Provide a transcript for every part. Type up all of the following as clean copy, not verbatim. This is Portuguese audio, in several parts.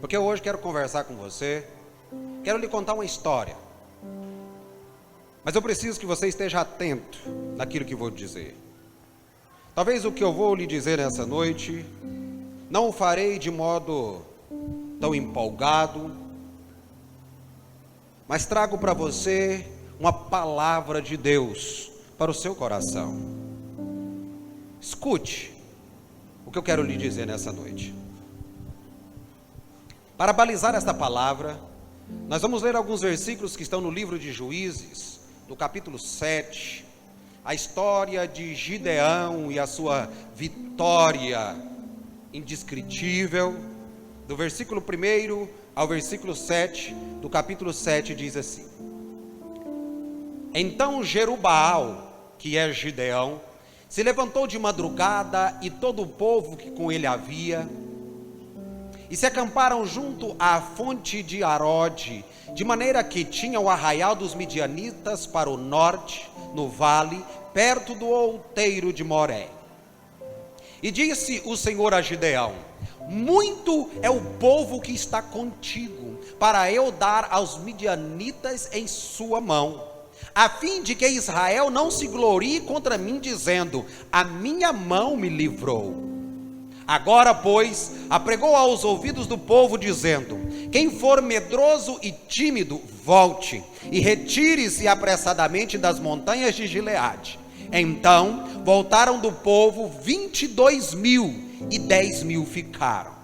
porque hoje quero conversar com você, quero lhe contar uma história. Mas eu preciso que você esteja atento naquilo que vou dizer. Talvez o que eu vou lhe dizer nessa noite, não o farei de modo tão empolgado, mas trago para você uma palavra de Deus para o seu coração. Escute o que eu quero lhe dizer nessa noite. Para balizar esta palavra, nós vamos ler alguns versículos que estão no livro de Juízes, no capítulo 7, a história de Gideão e a sua vitória indescritível. Do versículo 1 ao versículo 7, do capítulo 7, diz assim: Então Jerubaal, que é Gideão, se levantou de madrugada, e todo o povo que com ele havia, e se acamparam junto à fonte de Arode, de maneira que tinha o arraial dos midianitas para o norte, no vale, perto do outeiro de Moré. E disse o Senhor a Gideão: Muito é o povo que está contigo, para eu dar aos midianitas em sua mão, a fim de que Israel não se glorie contra mim, dizendo: A minha mão me livrou. Agora, pois, apregou aos ouvidos do povo, dizendo: Quem for medroso e tímido, volte, e retire-se apressadamente das montanhas de Gileade. Então voltaram do povo 22.000, e 10.000 ficaram.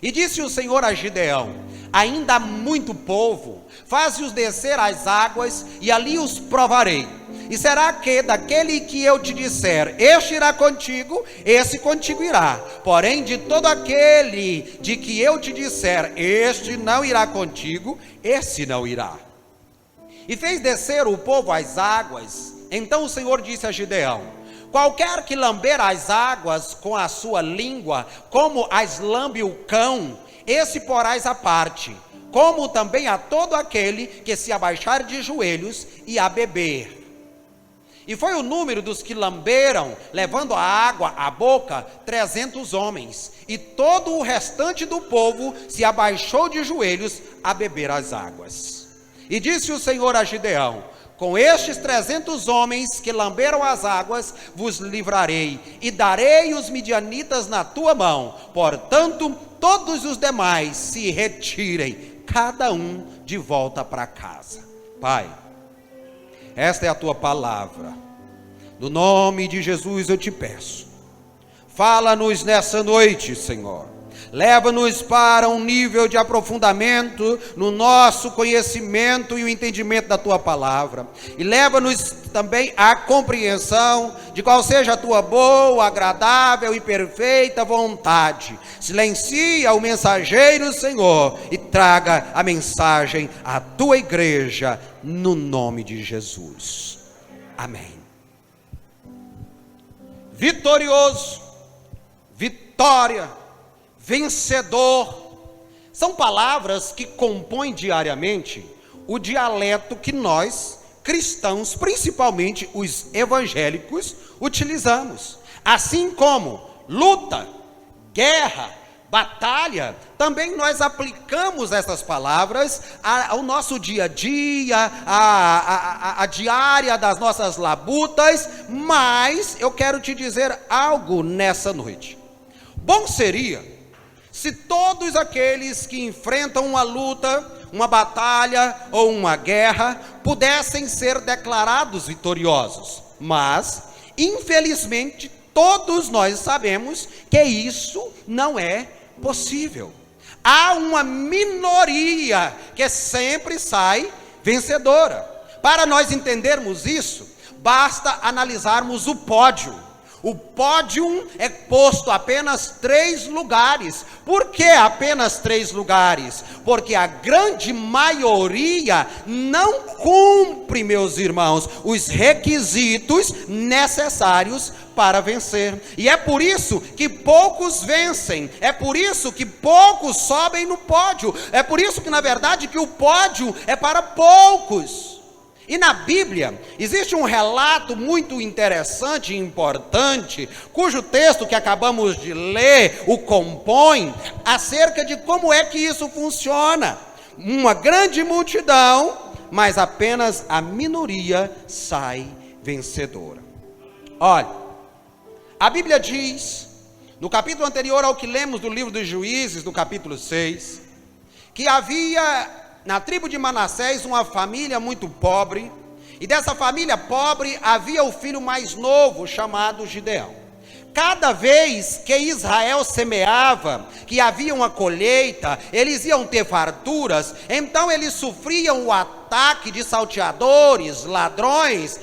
E disse o Senhor a Gideão: Ainda há muito povo, faze-os descer às águas, e ali os provarei. E será que daquele que eu te disser, este irá contigo, esse contigo irá. Porém, de todo aquele de que eu te disser, este não irá contigo, esse não irá. E fez descer o povo às águas. Então o Senhor disse a Gideão: Qualquer que lamber as águas com a sua língua, como as lambe o cão, esse porás à parte, como também a todo aquele que se abaixar de joelhos e a beber. E foi o número dos que lamberam, levando a água à boca, 300 homens. E todo o restante do povo se abaixou de joelhos a beber as águas. E disse o Senhor a Gideão: Com estes 300 homens que lamberam as águas, vos livrarei, e darei os midianitas na tua mão. Portanto, todos os demais se retirem, cada um de volta para casa. Pai, esta é a tua palavra. No nome de Jesus eu te peço. Fala-nos nessa noite, Senhor. Leva-nos para um nível de aprofundamento no nosso conhecimento e o entendimento da tua palavra. E leva-nos também à compreensão de qual seja a tua boa, agradável e perfeita vontade. Silencia o mensageiro, Senhor, e traga a mensagem à tua igreja, no nome de Jesus. Amém. Vitorioso, vitória, vencedor, são palavras que compõem diariamente o dialeto que nós, cristãos, principalmente os evangélicos, utilizamos. Assim como luta, guerra, batalha, também nós aplicamos essas palavras ao nosso dia a dia, a diária das nossas labutas. Mas eu quero te dizer algo nessa noite. Bom seria se todos aqueles que enfrentam uma luta, uma batalha ou uma guerra pudessem ser declarados vitoriosos. Mas, infelizmente, todos nós sabemos que isso não é possível. Há uma minoria que sempre sai vencedora. Para nós entendermos isso, basta analisarmos o pódio. O pódio é posto apenas 3 lugares. Por que apenas 3 lugares? Porque a grande maioria não cumpre, meus irmãos, os requisitos necessários para vencer. E é por isso que poucos vencem. É por isso que poucos sobem no pódio. É por isso que, na verdade, que o pódio é para poucos. E na Bíblia existe um relato muito interessante e importante, cujo texto que acabamos de ler o compõe, acerca de como é que isso funciona. Uma grande multidão, mas apenas a minoria sai vencedora. Olha, a Bíblia diz, no capítulo anterior ao que lemos do livro dos Juízes, no capítulo 6, que havia na tribo de Manassés uma família muito pobre, e dessa família pobre havia o filho mais novo, chamado Gideão. Cada vez que Israel semeava, que havia uma colheita, eles iam ter farturas, então eles sofriam o ataque de salteadores, ladrões,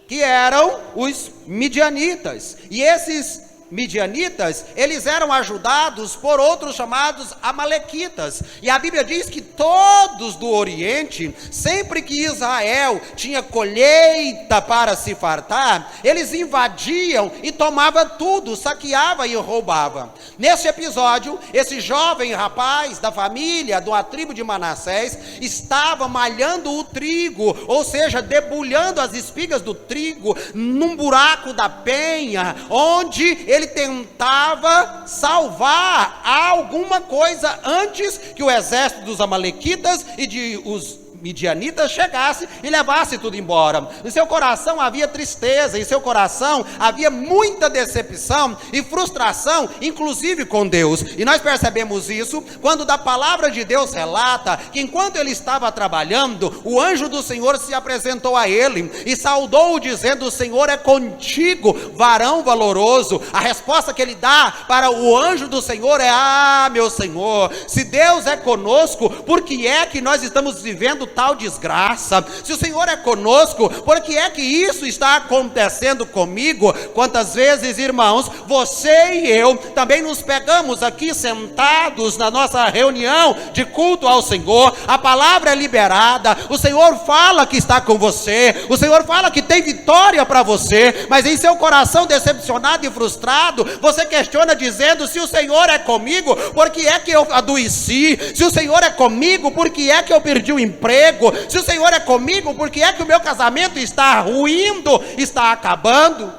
que eram os midianitas. E esses midianitas, eles eram ajudados por outros chamados amalequitas. E a Bíblia diz que todos do Oriente, sempre que Israel tinha colheita para se fartar, eles invadiam e tomavam tudo, saqueava e roubava. Nesse episódio, esse jovem rapaz da família, da tribo de Manassés, estava malhando o trigo, ou seja, debulhando as espigas do trigo num buraco da penha, onde ele tentava salvar alguma coisa antes que o exército dos amalequitas e de os midianitas chegasse e levasse tudo embora. Em seu coração havia tristeza, em seu coração havia muita decepção e frustração, inclusive com Deus. E nós percebemos isso quando da palavra de Deus relata que enquanto ele estava trabalhando, o anjo do Senhor se apresentou a ele e saudou-o dizendo: o Senhor é contigo, varão valoroso. A resposta que ele dá para o anjo do Senhor é: ah, meu Senhor, se Deus é conosco, por que é que nós estamos vivendo tal desgraça? Se o Senhor é conosco, por que é que isso está acontecendo comigo? Quantas vezes, irmãos, você e eu também nos pegamos aqui sentados na nossa reunião de culto ao Senhor, a palavra é liberada, o Senhor fala que está com você, o Senhor fala que tem vitória para você, mas em seu coração decepcionado e frustrado, você questiona dizendo: se o Senhor é comigo, por que é que eu adoeci? Se o Senhor é comigo, por que é que eu perdi o emprego? Se o Senhor é comigo, por que é que o meu casamento está ruindo, está acabando?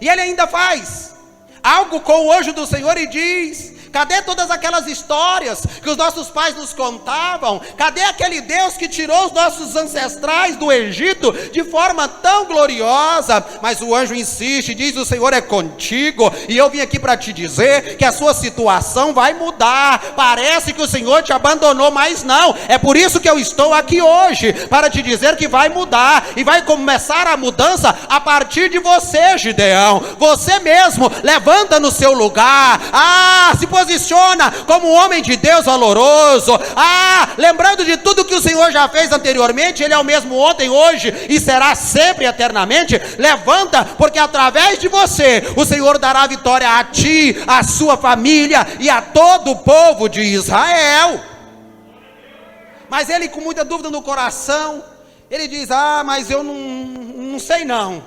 E ele ainda faz algo com o anjo do Senhor e diz: cadê todas aquelas histórias que os nossos pais nos contavam? Cadê aquele Deus que tirou os nossos ancestrais do Egito de forma tão gloriosa? Mas o anjo insiste, diz: o Senhor é contigo, e eu vim aqui para te dizer que a sua situação vai mudar. Parece que o Senhor te abandonou, mas não. É por isso que eu estou aqui hoje, para te dizer que vai mudar, e vai começar a mudança a partir de você, Gideão. Você mesmo levanta no seu lugar, se posiciona como um homem de Deus valoroso, lembrando de tudo que o Senhor já fez anteriormente. Ele é o mesmo ontem, hoje e será sempre eternamente. Levanta, porque através de você o Senhor dará vitória a ti, a sua família e a todo o povo de Israel. Mas ele, com muita dúvida no coração, ele diz: mas eu não sei não,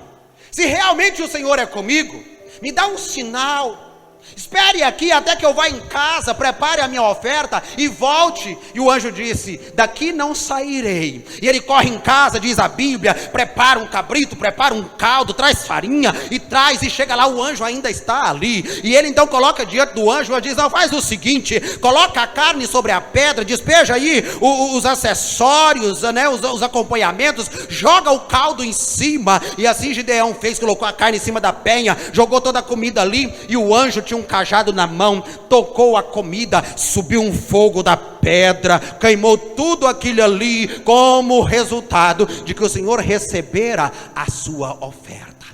se realmente o Senhor é comigo, me dá um sinal. Espere aqui até que eu vá em casa, prepare a minha oferta e volte. E o anjo disse: daqui não sairei. E ele corre em casa, diz a Bíblia, prepara um cabrito, prepara um caldo, traz farinha e traz, e chega lá, o anjo ainda está ali. E ele então coloca diante do anjo, diz: não, faz o seguinte, coloca a carne sobre a pedra, despeja aí os acessórios, né, os acompanhamentos, joga o caldo em cima. E assim Gideão fez, colocou a carne em cima da penha, jogou toda a comida ali, e o anjo tinha um cajado na mão, tocou a comida, subiu um fogo da pedra, queimou tudo aquilo ali, como resultado de que o Senhor recebera a sua oferta.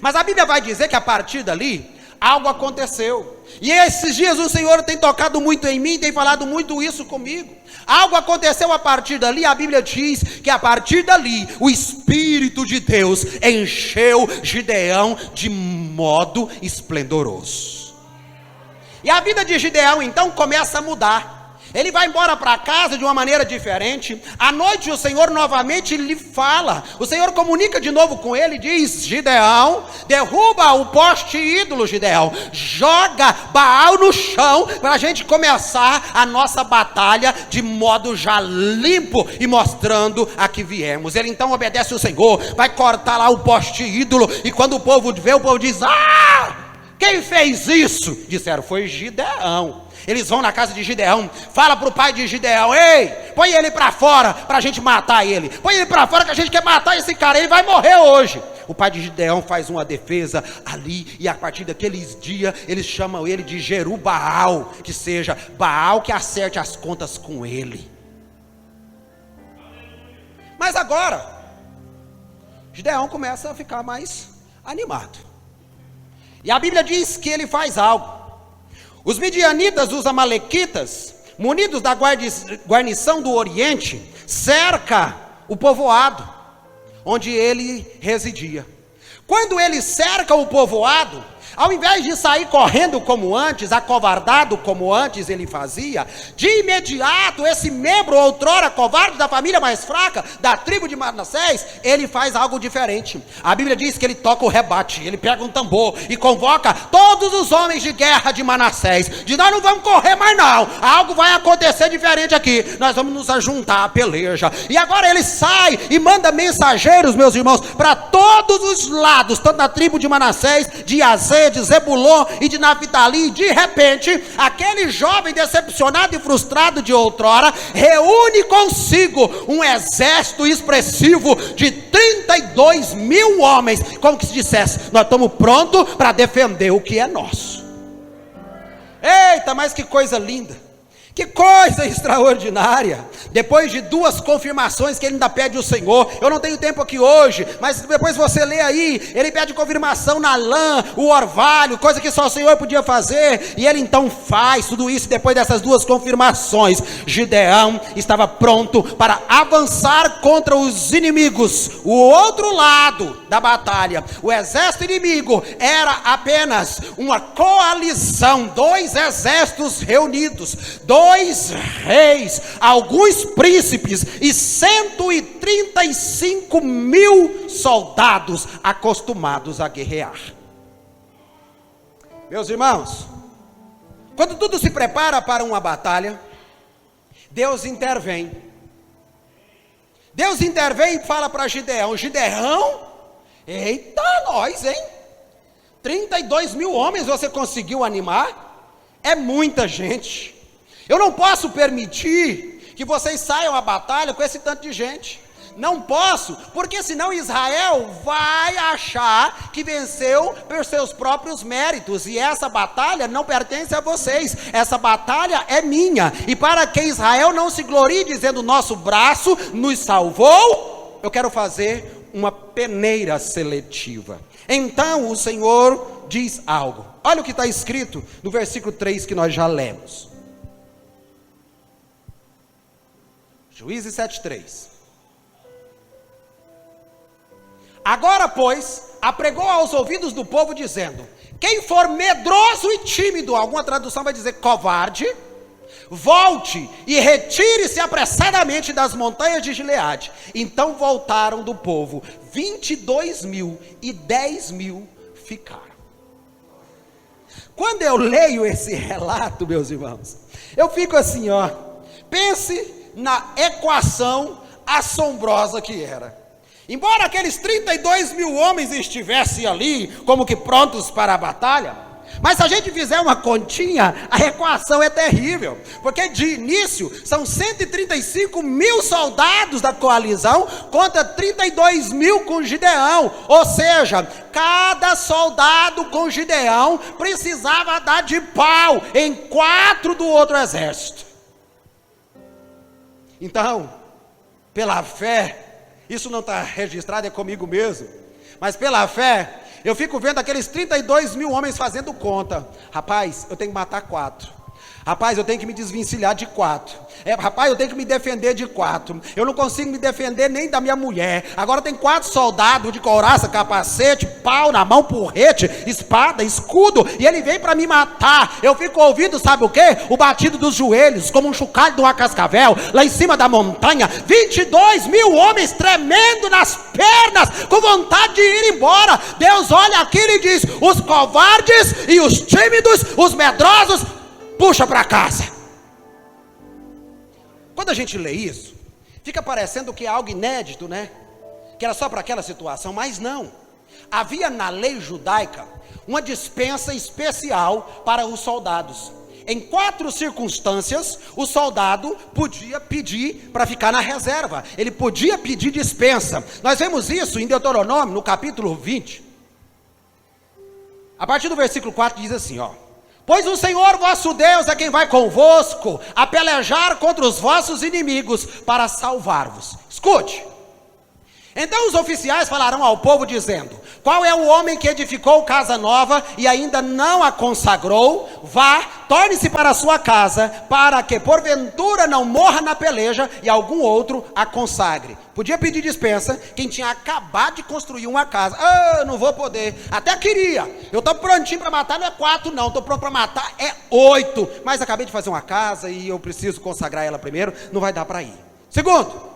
Mas a Bíblia vai dizer que a partir dali algo aconteceu, e esses dias o Senhor tem tocado muito em mim, tem falado muito isso comigo. Algo aconteceu a partir dali. A Bíblia diz que a partir dali o Espírito de Deus encheu Gideão de modo esplendoroso. E a vida de Gideão então começa a mudar. Ele vai embora para casa de uma maneira diferente. À noite o Senhor novamente lhe fala. O Senhor comunica de novo com ele, diz: Gideão, derruba o poste ídolo, Gideão. Joga Baal no chão para a gente começar a nossa batalha de modo já limpo e mostrando a que viemos. Ele então obedece o Senhor, vai cortar lá o poste ídolo. E quando o povo vê, o povo diz: ah! Quem fez isso? Disseram: foi Gideão. Eles vão na casa de Gideão, fala para o pai de Gideão: ei, põe ele para fora para a gente matar ele. Põe ele para fora que a gente quer matar esse cara, ele vai morrer hoje. O pai de Gideão faz uma defesa ali, e a partir daqueles dias, eles chamam ele de Jerubaal, que seja Baal que acerte as contas com ele. Mas agora, Gideão começa a ficar mais animado. E a Bíblia diz que ele faz algo. Os midianitas, os amalequitas, munidos da guarnição do Oriente, cerca o povoado onde ele residia. Quando ele cerca o povoado, ao invés de sair correndo como antes, acovardado como antes ele fazia, de imediato esse membro outrora covarde da família mais fraca, da tribo de Manassés, ele faz algo diferente. A Bíblia diz que ele toca o rebate, ele pega um tambor e convoca todos os homens de guerra de Manassés. Diz: nós não vamos correr mais não, algo vai acontecer diferente aqui, nós vamos nos ajuntar à peleja. E agora ele sai e manda mensageiros, meus irmãos, para todos os lados, tanto da tribo de Manassés, de Azer, de Zebulon e de Naphtali. De repente, aquele jovem decepcionado e frustrado de outrora reúne consigo um exército expressivo de 32 mil homens, como que se dissesse: nós estamos prontos para defender o que é nosso. Eita, mas que coisa linda, que coisa extraordinária. Depois de duas confirmações que ele ainda pede ao Senhor, eu não tenho tempo aqui hoje, mas depois você lê aí, ele pede confirmação na lã, o orvalho, coisa que só o Senhor podia fazer, e ele então faz tudo isso. Depois dessas duas confirmações, Gideão estava pronto para avançar contra os inimigos. O outro lado da batalha, o exército inimigo, era apenas uma coalizão, dois exércitos reunidos, dois reis, alguns príncipes e 135 mil soldados acostumados a guerrear. Meus irmãos, quando tudo se prepara para uma batalha, Deus intervém. Deus intervém e fala para Gideão: Gideão, eita nós, hein? 32 mil homens você conseguiu animar? É muita gente. Eu não posso permitir que vocês saiam à batalha com esse tanto de gente. Não posso, porque senão Israel vai achar que venceu por seus próprios méritos, e essa batalha não pertence a vocês, essa batalha é minha. E para que Israel não se glorie dizendo: nosso braço nos salvou, eu quero fazer uma peneira seletiva. Então o Senhor diz algo. Olha o que está escrito no versículo 3 que nós já lemos. Juízes 7:3. Agora, pois, apregou aos ouvidos do povo, dizendo: quem for medroso e tímido, alguma tradução vai dizer covarde, volte e retire-se apressadamente das montanhas de Gileade. Então voltaram do povo 22 mil e 10 mil ficaram. Quando eu leio esse relato, meus irmãos, eu fico assim, ó, pense na equação assombrosa que era. Embora aqueles 32 mil homens estivessem ali, como que prontos para a batalha, mas se a gente fizer uma continha, a equação é terrível, porque de início são 135 mil soldados da coalizão contra 32 mil com Gideão, ou seja, cada soldado com Gideão precisava dar de pau em 4 do outro exército. Então, pela fé, isso não está registrado, é comigo mesmo, mas pela fé, eu fico vendo aqueles 32 mil homens fazendo conta. Rapaz, eu tenho que matar 4. Rapaz, eu tenho que me desvencilhar de 4. Rapaz, eu tenho que me defender de 4. Eu não consigo me defender nem da minha mulher. Agora tem 4 soldados de couraça, capacete, pau na mão, porrete, espada, escudo. E ele vem para me matar. Eu fico ouvindo, sabe o quê? O batido dos joelhos, como um chocalho de uma cascavel. Lá em cima da montanha, 22 mil homens tremendo nas pernas, com vontade de ir embora. Deus olha aquilo e diz: os covardes e os tímidos, os medrosos, puxa para casa. Quando a gente lê isso, fica parecendo que é algo inédito, né? Que era só para aquela situação, mas não. Havia na lei judaica uma dispensa especial para os soldados. Em 4 circunstâncias, o soldado podia pedir para ficar na reserva. Ele podia pedir dispensa. Nós vemos isso em Deuteronômio, no capítulo 20. A partir do versículo 4 diz assim, ó: pois o Senhor vosso Deus é quem vai convosco a pelejar contra os vossos inimigos para salvar-vos. Escute. Então os oficiais falarão ao povo dizendo: qual é o homem que edificou casa nova e ainda não a consagrou? Vá, torne-se para a sua casa, para que porventura não morra na peleja e algum outro a consagre. Podia pedir dispensa quem tinha acabado de construir uma casa. Ah, não vou poder. Até queria. Eu estou prontinho para matar, não é 4 não. Estou pronto para matar, é 8. Mas acabei de fazer uma casa e eu preciso consagrar ela primeiro. Não vai dar para ir. Segundo,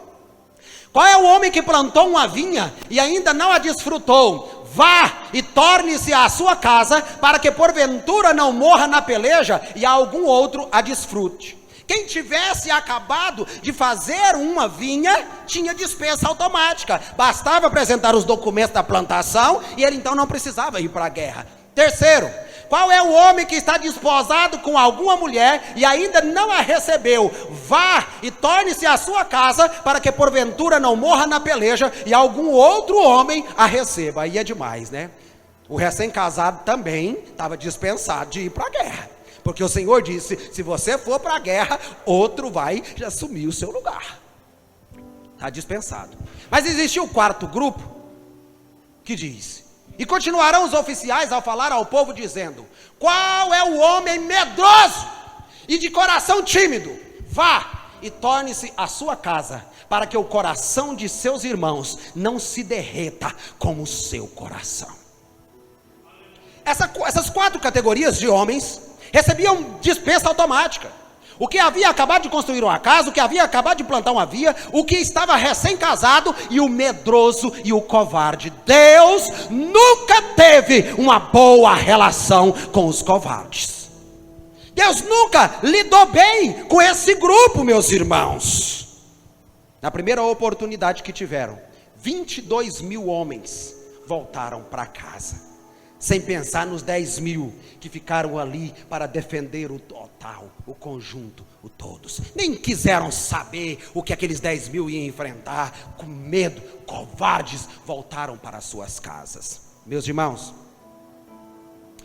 qual é o homem que plantou uma vinha e ainda não a desfrutou? Vá e torne-se à sua casa, para que porventura não morra na peleja e algum outro a desfrute. Quem tivesse acabado de fazer uma vinha, tinha dispensa automática. Bastava apresentar os documentos da plantação e ele então não precisava ir para a guerra. Terceiro, qual é o homem que está desposado com alguma mulher e ainda não a recebeu? Vá e torne-se à sua casa, para que porventura não morra na peleja e algum outro homem a receba. Aí é demais, né? O recém-casado também estava dispensado de ir para a guerra, porque o Senhor disse: se você for para a guerra, outro vai assumir o seu lugar. Está dispensado. Mas existiu o 4º grupo que diz: e continuarão os oficiais ao falar ao povo dizendo: qual é o homem medroso e de coração tímido? Vá e torne-se à sua casa, para que o coração de seus irmãos não se derreta como o seu coração. Essas 4 categorias de homens recebiam dispensa automática. O que havia acabado de construir uma casa, o que havia acabado de plantar uma vinha, o que estava recém-casado e o medroso e o covarde. Deus nunca teve uma boa relação com os covardes. Deus nunca lidou bem com esse grupo, meus irmãos. Na primeira oportunidade que tiveram, 22 mil homens voltaram para casa, sem pensar nos 10 mil que ficaram ali para defender o total, o conjunto, o todos. Nem quiseram saber o que aqueles 10 mil iam enfrentar. Com medo, covardes, voltaram para suas casas. Meus irmãos,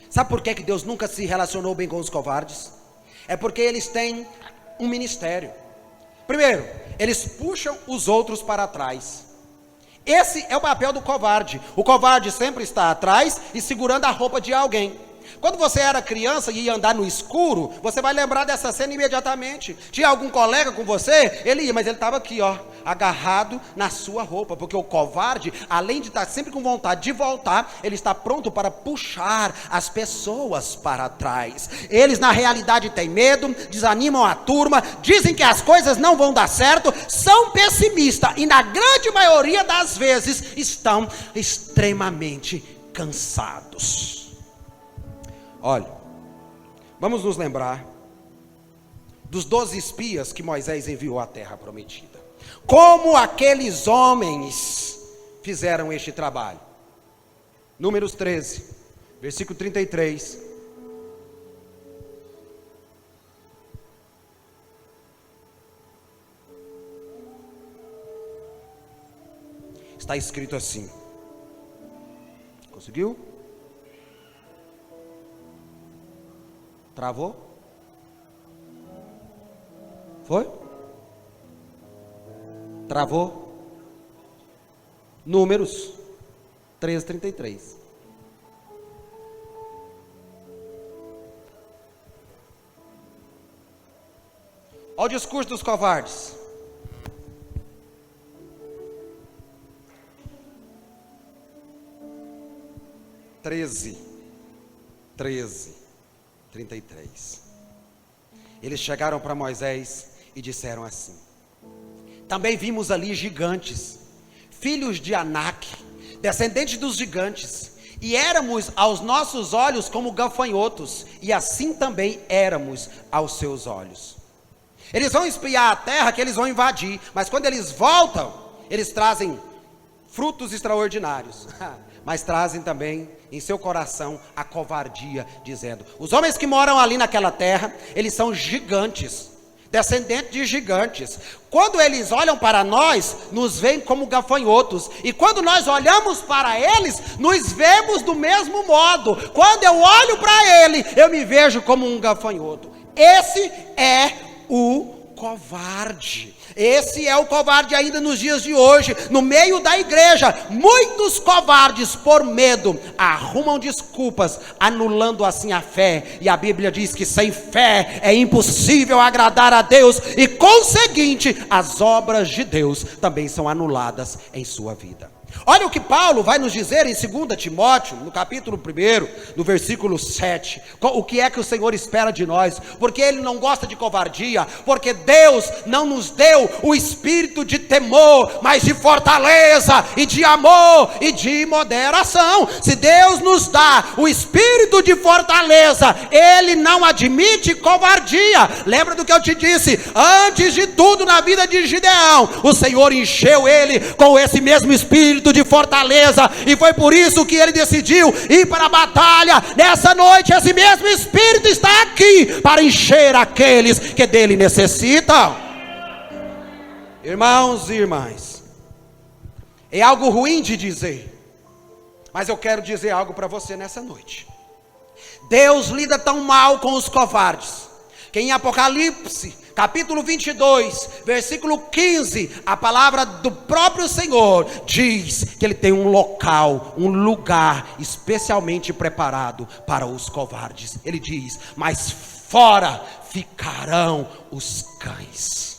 sabe por que Deus nunca se relacionou bem com os covardes? É porque eles têm um ministério. Primeiro, eles puxam os outros para trás. Esse é o papel do covarde. O covarde sempre está atrás e segurando a roupa de alguém. Quando você era criança e ia andar no escuro, você vai lembrar dessa cena imediatamente. Tinha algum colega com você, ele ia, mas ele estava aqui, ó, agarrado na sua roupa, porque o covarde, além de estar sempre com vontade de voltar, ele está pronto para puxar as pessoas para trás. Eles na realidade têm medo, desanimam a turma, dizem que as coisas não vão dar certo, são pessimistas e na grande maioria das vezes estão extremamente cansados. Olha, vamos nos lembrar dos 12 espias que Moisés enviou à terra prometida. Como aqueles homens fizeram este trabalho? Números 13, versículo 33. Está escrito assim. Conseguiu? Travou? Foi? Travou? Números 13:33. Olha o discurso dos covardes. Treze, 33. Eles chegaram para Moisés e disseram assim: também vimos ali gigantes, filhos de Anak, descendentes dos gigantes, e éramos aos nossos olhos como gafanhotos, e assim também éramos aos seus olhos. Eles vão espiar a terra que eles vão invadir, mas quando eles voltam, eles trazem frutos extraordinários, mas trazem também em seu coração a covardia, dizendo: os homens que moram ali naquela terra, eles são gigantes, descendentes de gigantes. Quando eles olham para nós, nos veem como gafanhotos, e quando nós olhamos para eles, nos vemos do mesmo modo. Quando eu olho para ele, eu me vejo como um gafanhoto. Esse é o covarde. Esse é o covarde ainda nos dias de hoje, no meio da igreja. Muitos covardes, por medo, arrumam desculpas, anulando assim a fé. E a Bíblia diz que sem fé é impossível agradar a Deus, e conseguinte, as obras de Deus também são anuladas em sua vida. Olha o que Paulo vai nos dizer em 2 Timóteo, no capítulo 1, no versículo 7. O que é que o Senhor espera de nós? Porque Ele não gosta de covardia, porque Deus não nos deu o espírito de temor, mas de fortaleza, e de amor, e de moderação. Se Deus nos dá o espírito de fortaleza, Ele não admite covardia. Lembra do que eu te disse? Antes de tudo na vida de Gideão, o Senhor encheu ele com esse mesmo espírito de fortaleza, e foi por isso que ele decidiu ir para a batalha. Nessa noite esse mesmo espírito está aqui para encher aqueles que dele necessitam. Irmãos e irmãs, é algo ruim de dizer, mas eu quero dizer algo para você nessa noite. Deus lida tão mal com os covardes, que em Apocalipse capítulo 22, versículo 15, a palavra do próprio Senhor diz que Ele tem um local, um lugar especialmente preparado para os covardes. Ele diz: mas fora ficarão os cães.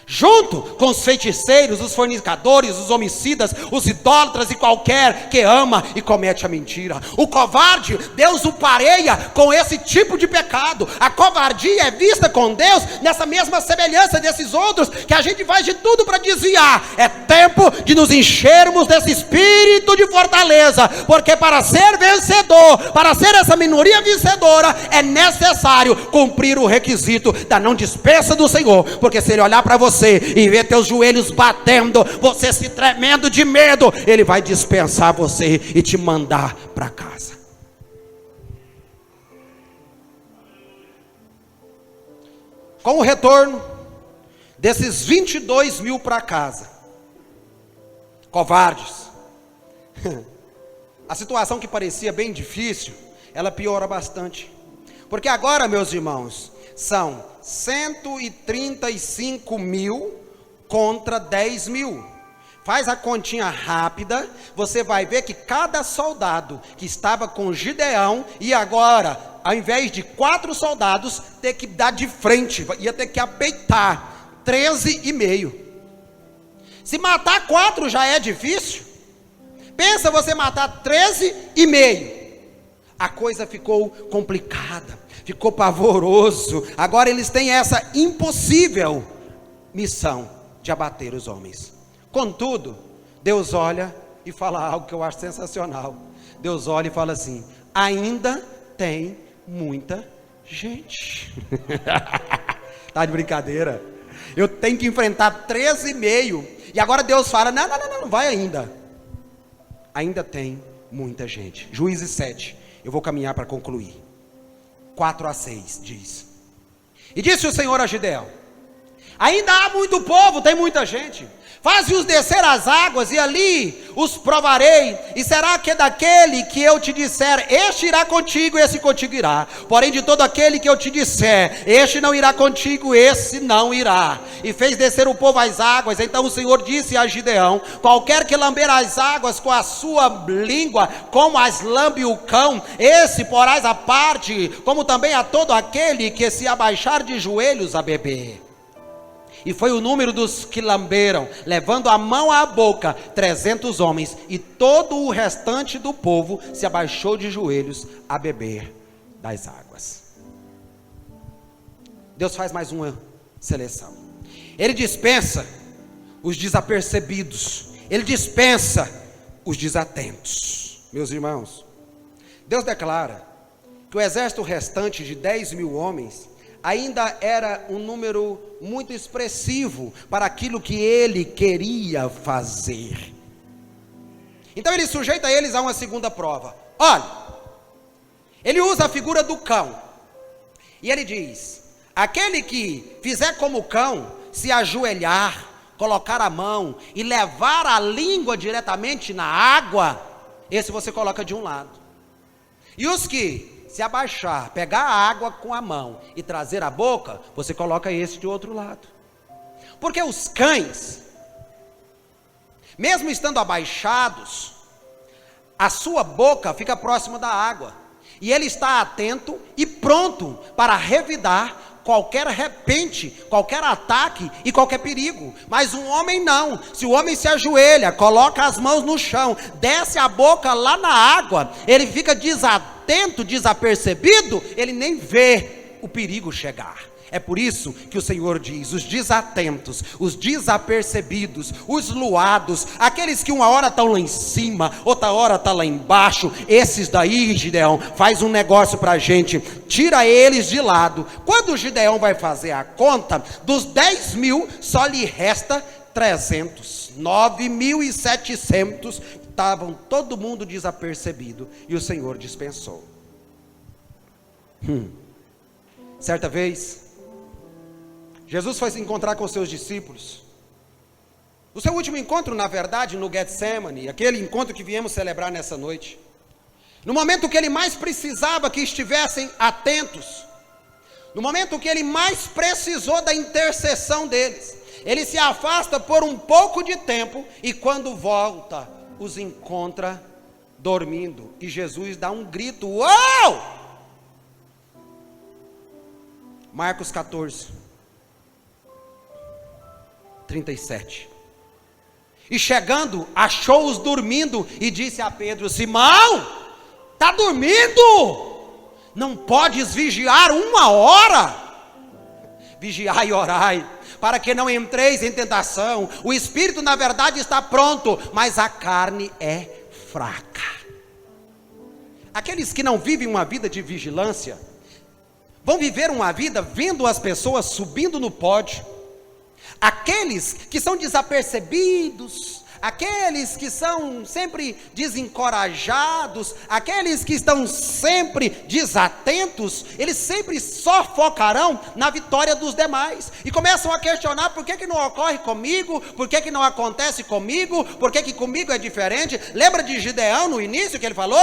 Junto com os feiticeiros, os fornicadores, os homicidas, os idólatras e qualquer que ama e comete a mentira. O covarde, Deus o pareia com esse tipo de pecado. A covardia é vista com Deus nessa mesma semelhança desses outros, que a gente faz de tudo para desviar. É tempo de nos enchermos desse espírito de fortaleza, porque para ser vencedor, para ser essa minoria vencedora, é necessário cumprir o requisito da não dispensa do Senhor. Porque se Ele olhar para você e ver teus joelhos batendo, você se tremendo de medo, Ele vai dispensar você e te mandar para casa. Com o retorno desses 22 mil para casa, covardes, a situação que parecia bem difícil, ela piora bastante. Porque agora, meus irmãos, são 135 mil contra 10 mil. Faz a continha rápida, você vai ver que cada soldado que estava com Gideão, e agora, ao invés de 4 soldados, ter que dar de frente, ia ter que apeitar 13,5. Se matar 4 já é difícil, pensa você matar 13,5. A coisa ficou complicada, ficou pavoroso. Agora eles têm essa impossível missão de abater os homens. Contudo, Deus olha e fala algo que eu acho sensacional. Deus olha e fala assim: ainda tem muita gente. Tá de brincadeira? Eu tenho que enfrentar 13,5. E agora Deus fala: não vai ainda. Ainda tem muita gente. Juízes 7. Eu vou caminhar para concluir. 4-6 diz: e disse o Senhor a Gideão: ainda há muito povo, tem muita gente. Faze-os descer as águas, e ali os provarei. E será que daquele que eu te disser, este irá contigo, esse contigo irá. Porém de todo aquele que eu te disser, este não irá contigo, esse não irá. E fez descer o povo às águas. Então o Senhor disse a Gideão: qualquer que lamber as águas com a sua língua, como as lambe o cão, esse porás à parte, como também a todo aquele que se abaixar de joelhos a beber. E foi o número dos que lamberam, levando a mão à boca, 300 homens. E todo o restante do povo se abaixou de joelhos a beber das águas. Deus faz mais uma seleção. Ele dispensa os desapercebidos. Ele dispensa os desatentos. Meus irmãos, Deus declara que o exército restante de 10.000 homens ainda era um número muito expressivo para aquilo que ele queria fazer. Então ele sujeita eles a uma segunda prova. Olha, ele usa a figura do cão. E ele diz: aquele que fizer como o cão, se ajoelhar, colocar a mão e levar a língua diretamente na água, esse você coloca de um lado. E os que se abaixar, pegar a água com a mão e trazer a boca, você coloca esse de outro lado. Porque os cães, mesmo estando abaixados, a sua boca fica próxima da água. E ele está atento e pronto para revidar qualquer repente, qualquer ataque e qualquer perigo. Mas um homem não. Se o homem se ajoelha, coloca as mãos no chão, desce a boca lá na água, ele fica desatento, desapercebido, ele nem vê o perigo chegar. É por isso que o Senhor diz: os desatentos, os desapercebidos, os luados, aqueles que uma hora estão lá em cima, outra hora estão lá embaixo, esses daí, Gideão, faz um negócio para a gente, tira eles de lado. Quando o Gideão vai fazer a conta, dos 10.000 só lhe resta 300, 9.700 estavam todo mundo desapercebido, e o Senhor dispensou. Certa vez, Jesus foi se encontrar com os seus discípulos. O seu último encontro, na verdade, no Getsemane, aquele encontro que viemos celebrar nessa noite. No momento que ele mais precisava que estivessem atentos, no momento que ele mais precisou da intercessão deles, ele se afasta por um pouco de tempo e quando volta, os encontra dormindo. E Jesus dá um grito: uau! Marcos 14. 37. E chegando, achou-os dormindo e disse a Pedro: Simão, está dormindo? Não podes vigiar 1 hora? Vigiai e orai, para que não entreis em tentação. O espírito na verdade está pronto, mas a carne é fraca. Aqueles que não vivem uma vida de vigilância, vão viver uma vida vendo as pessoas subindo no pódio. Aqueles que são desapercebidos, aqueles que são sempre desencorajados, aqueles que estão sempre desatentos, eles sempre só focarão na vitória dos demais, e começam a questionar: por que não ocorre comigo? Por que não acontece comigo? Por que comigo é diferente? Lembra de Gideão no início que ele falou: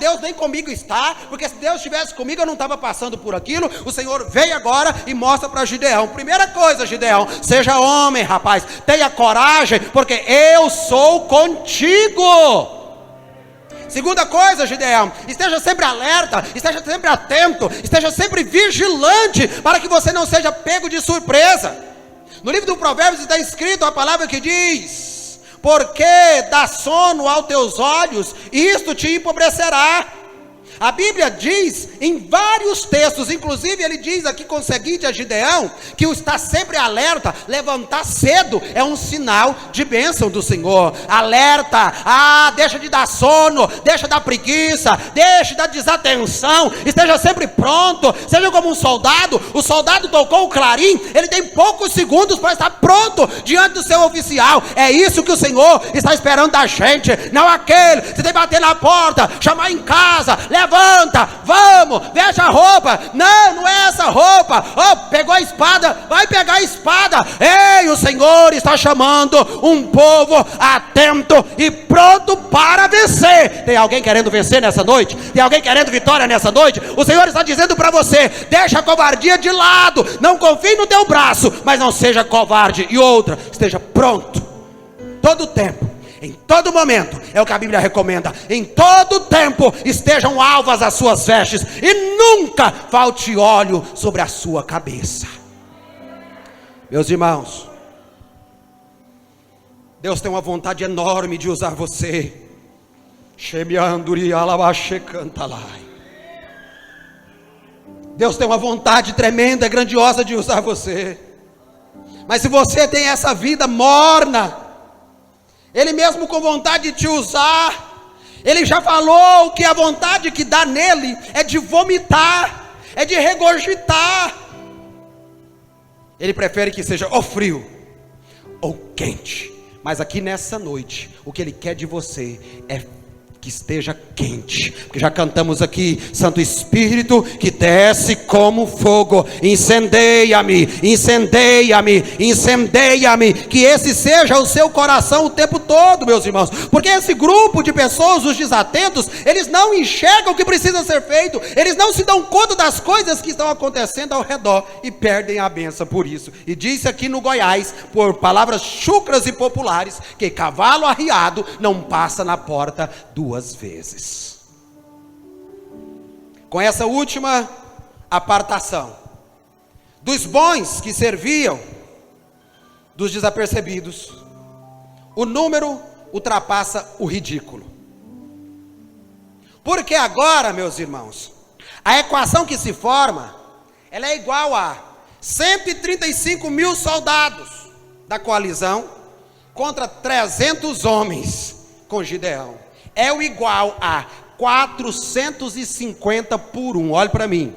Deus nem comigo está, porque se Deus estivesse comigo eu não estava passando por aquilo. O Senhor veio agora e mostra para Gideão: primeira coisa, Gideão, seja homem, rapaz, tenha coragem, porque eu sou contigo. Segunda coisa, Gideão, esteja sempre alerta, esteja sempre atento, esteja sempre vigilante, para que você não seja pego de surpresa. No livro do Provérbios está escrito a palavra que diz: porque dá sono aos teus olhos, isto te empobrecerá. A Bíblia diz em vários textos, inclusive ele diz aqui com o seguinte a Gideão, que o estar sempre alerta, levantar cedo, é um sinal de bênção do Senhor. Alerta, deixa de dar sono, deixa da preguiça, deixa da desatenção, esteja sempre pronto, seja como um soldado. O soldado tocou o clarim, ele tem poucos segundos para estar pronto diante do seu oficial. É isso que o Senhor está esperando da gente, não aquele, você tem que bater na porta, chamar em casa, levanta, vamos, veste a roupa. Não é essa roupa. Pegou a espada, vai pegar a espada. Ei, o Senhor está chamando um povo atento e pronto para vencer. Tem alguém querendo vencer nessa noite? Tem alguém querendo vitória nessa noite? O Senhor está dizendo para você: deixa a covardia de lado, não confie no teu braço, mas não seja covarde. E outra, esteja pronto, todo o tempo, em todo momento, é o que a Bíblia recomenda. Em todo tempo estejam alvas as suas vestes, e nunca falte óleo sobre a sua cabeça. Meus irmãos, Deus tem uma vontade enorme de usar você. Deus tem uma vontade tremenda, grandiosa de usar você. Mas se você tem essa vida morna, Ele mesmo com vontade de te usar, Ele já falou que a vontade que dá nele é de vomitar, é de regurgitar. Ele prefere que seja ou frio ou quente. Mas aqui nessa noite, o que Ele quer de você é que esteja quente, porque já cantamos aqui: Santo Espírito que desce como fogo, incendeia-me, incendeia-me, incendeia-me. Que esse seja o seu coração o tempo todo, meus irmãos, porque esse grupo de pessoas, os desatentos, eles não enxergam o que precisa ser feito, eles não se dão conta das coisas que estão acontecendo ao redor e perdem a benção por isso. E disse aqui no Goiás, por palavras chucras e populares, que cavalo arriado não passa na porta duas vezes. Com essa última apartação dos bons que serviam dos desapercebidos, o número ultrapassa o ridículo. Porque agora, meus irmãos, a equação que se forma, ela é igual a 135 mil soldados da coalizão contra 300 homens com Gideão. É o igual a 450 por 1. Olhe para mim.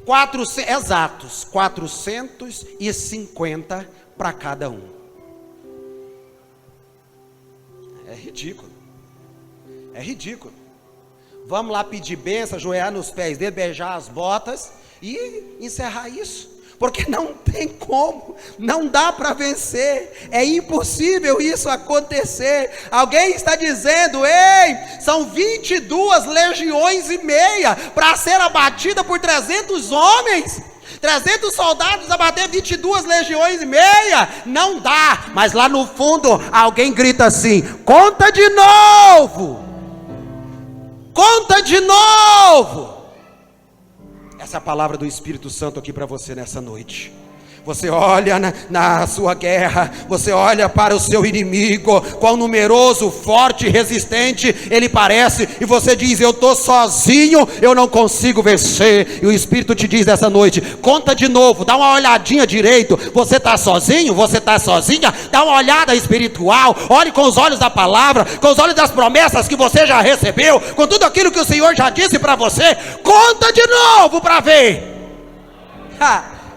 450 para cada um. É ridículo. É ridículo. Vamos lá pedir bênção, ajoelhar nos pés dele, beijar as botas e encerrar isso. Porque não tem como, não dá para vencer, é impossível isso acontecer. Alguém está dizendo: ei, são 22 legiões e meia para ser abatida por 300 homens, 300 soldados abater 22 legiões e meia, não dá. Mas lá no fundo alguém grita assim: conta de novo, conta de novo. Essa é a palavra do Espírito Santo aqui para você nessa noite. Você olha na sua guerra, você olha para o seu inimigo, quão numeroso, forte, resistente ele parece, e você diz: eu estou sozinho, eu não consigo vencer. E o Espírito te diz essa noite: conta de novo, dá uma olhadinha direito. Você está sozinho? Você está sozinha? Dá uma olhada espiritual, olhe com os olhos da palavra, com os olhos das promessas que você já recebeu, com tudo aquilo que o Senhor já disse para você. Conta de novo para ver.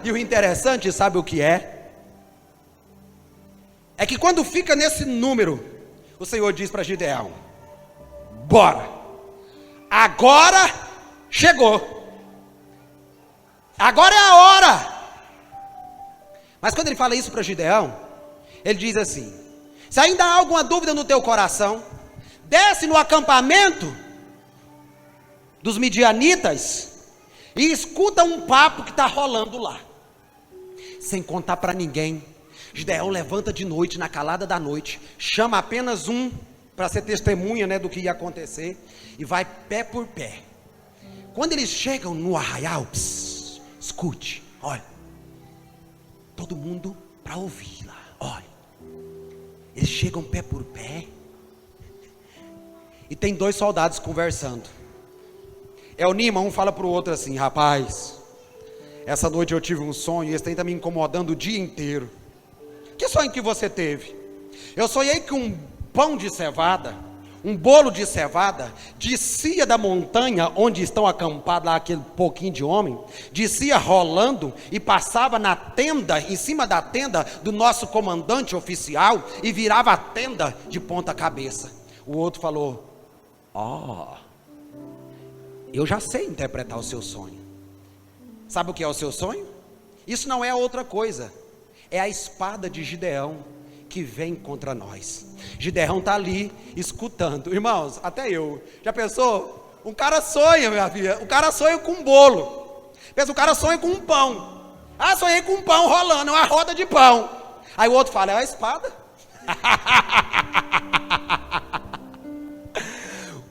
E o interessante, sabe o que é? É que quando fica nesse número, o Senhor diz para Gideão: bora, agora chegou, agora é a hora. Mas quando ele fala isso para Gideão, ele diz assim: se ainda há alguma dúvida no teu coração, desce no acampamento dos midianitas e escuta um papo que está rolando lá. Sem contar para ninguém. Gideão levanta de noite, na calada da noite, chama apenas um para ser testemunha, do que ia acontecer, e vai pé por pé. Quando eles chegam no arraial, escute, olha, todo mundo para ouvir lá, olha. Eles chegam pé por pé, e tem dois soldados conversando. É o Nima, um fala para o outro assim: rapaz, essa noite eu tive um sonho, e esse trem está me incomodando o dia inteiro. Que sonho que você teve? Eu sonhei que um pão de cevada, um bolo de cevada, descia da montanha onde estão acampados lá aquele pouquinho de homem, descia rolando e passava na tenda, em cima da tenda do nosso comandante oficial, e virava a tenda de ponta cabeça. O outro falou: eu já sei interpretar o seu sonho. Sabe o que é o seu sonho? Isso não é outra coisa, é a espada de Gideão que vem contra nós. Gideão está ali escutando. Irmãos, até eu, já pensou? Um cara sonha, minha filha, o cara sonha com um bolo. Pensa, o cara sonha com um pão. Sonhei com um pão rolando, uma roda de pão. Aí o outro fala: é a espada.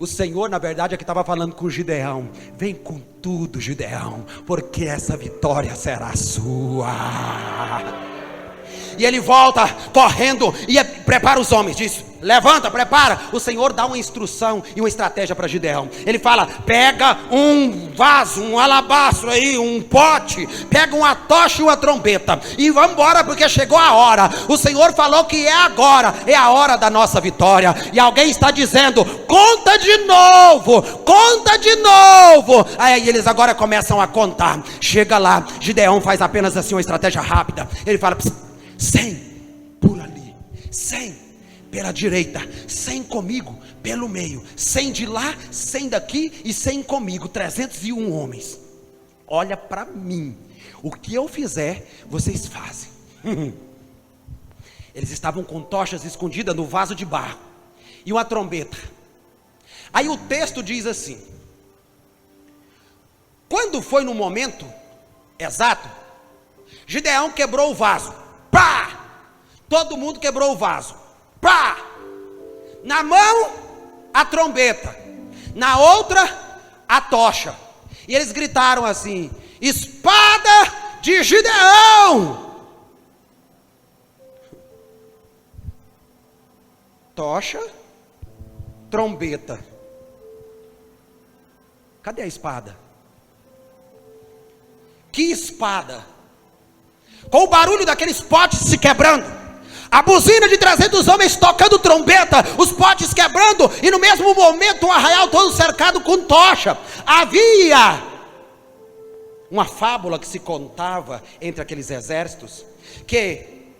O Senhor, na verdade, é que estava falando com Gideão: vem com tudo, Gideão, porque essa vitória será sua. E ele volta correndo e prepara os homens, diz: levanta, prepara. O Senhor dá uma instrução e uma estratégia para Gideão. Ele fala: pega um vaso, um alabastro aí, um pote, pega uma tocha e uma trombeta, e vamos embora, porque chegou a hora. O Senhor falou que é agora, é a hora da nossa vitória. E alguém está dizendo: conta de novo, conta de novo. Aí eles agora começam a contar. Chega lá, Gideão faz apenas assim uma estratégia rápida. Ele fala: 100 por ali, 100 pela direita, 100 comigo pelo meio, 100 de lá, 100 daqui e 100 comigo, 301 homens. Olha para mim, o que eu fizer, vocês fazem. Eles estavam com tochas escondidas no vaso de barro e uma trombeta. Aí o texto diz assim: quando foi no momento exato, Gideão quebrou o vaso. Pá! Todo mundo quebrou o vaso. Pá! Na mão, a trombeta. Na outra, a tocha. E eles gritaram assim: espada de Gideão! Tocha, trombeta. Cadê a espada? Que espada? Com o barulho daqueles potes se quebrando, a buzina de 300 homens tocando trombeta, os potes quebrando, e no mesmo momento um arraial todo cercado com tocha. Havia uma fábula que se contava entre aqueles exércitos, que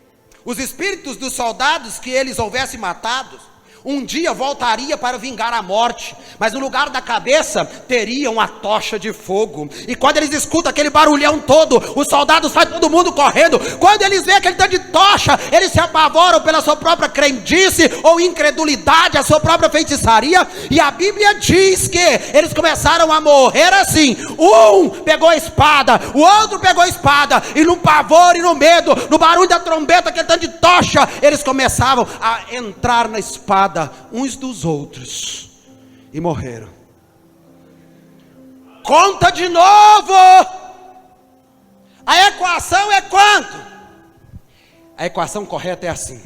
os espíritos dos soldados que eles houvessem matados, um dia voltaria para vingar a morte, mas no lugar da cabeça teriam a tocha de fogo. E quando eles escutam aquele barulhão todo, os soldados saem todo mundo correndo. Quando eles veem aquele tanto de tocha, eles se apavoram pela sua própria crendice ou incredulidade, a sua própria feitiçaria. E a Bíblia diz que eles começaram a morrer assim: um pegou a espada, o outro pegou a espada, e no pavor e no medo, no barulho da trombeta, aquele tanto de tocha, eles começavam a entrar na espada uns dos outros e morreram. Conta de novo. A equação é quanto? A equação correta é assim: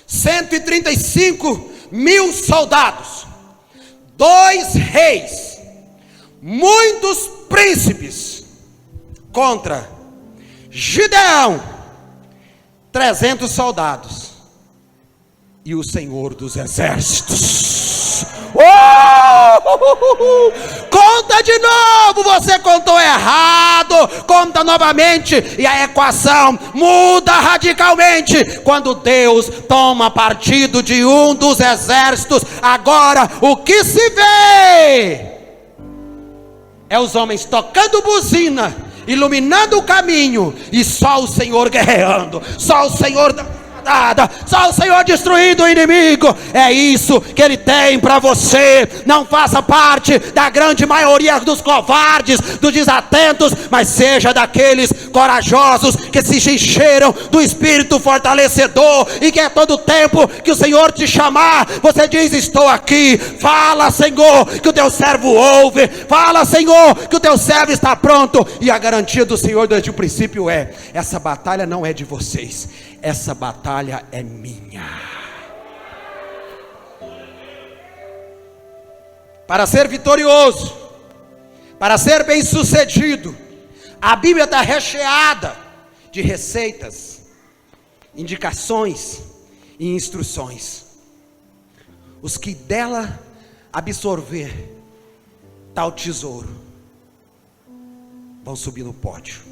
135 mil soldados, 2 reis, muitos príncipes, contra Gideão, 300 soldados e o Senhor dos exércitos. Conta de novo, você contou errado. Conta novamente, e a equação muda radicalmente quando Deus toma partido de um dos exércitos. Agora o que se vê é os homens tocando buzina, iluminando o caminho, e só o Senhor guerreando, só o Senhor só o Senhor destruindo o inimigo. É isso que Ele tem para você. Não faça parte da grande maioria dos covardes, dos desatentos, mas seja daqueles corajosos que se encheram do Espírito fortalecedor, e que é todo tempo que o Senhor te chamar, você diz: estou aqui. Fala, Senhor, que o teu servo ouve. Fala, Senhor, que o teu servo está pronto. E a garantia do Senhor desde o princípio é: essa batalha não é de vocês, essa batalha é minha. Para ser vitorioso, para ser bem sucedido, a Bíblia está recheada de receitas, indicações e instruções. Os que dela absorver tal tesouro vão subir no pódio.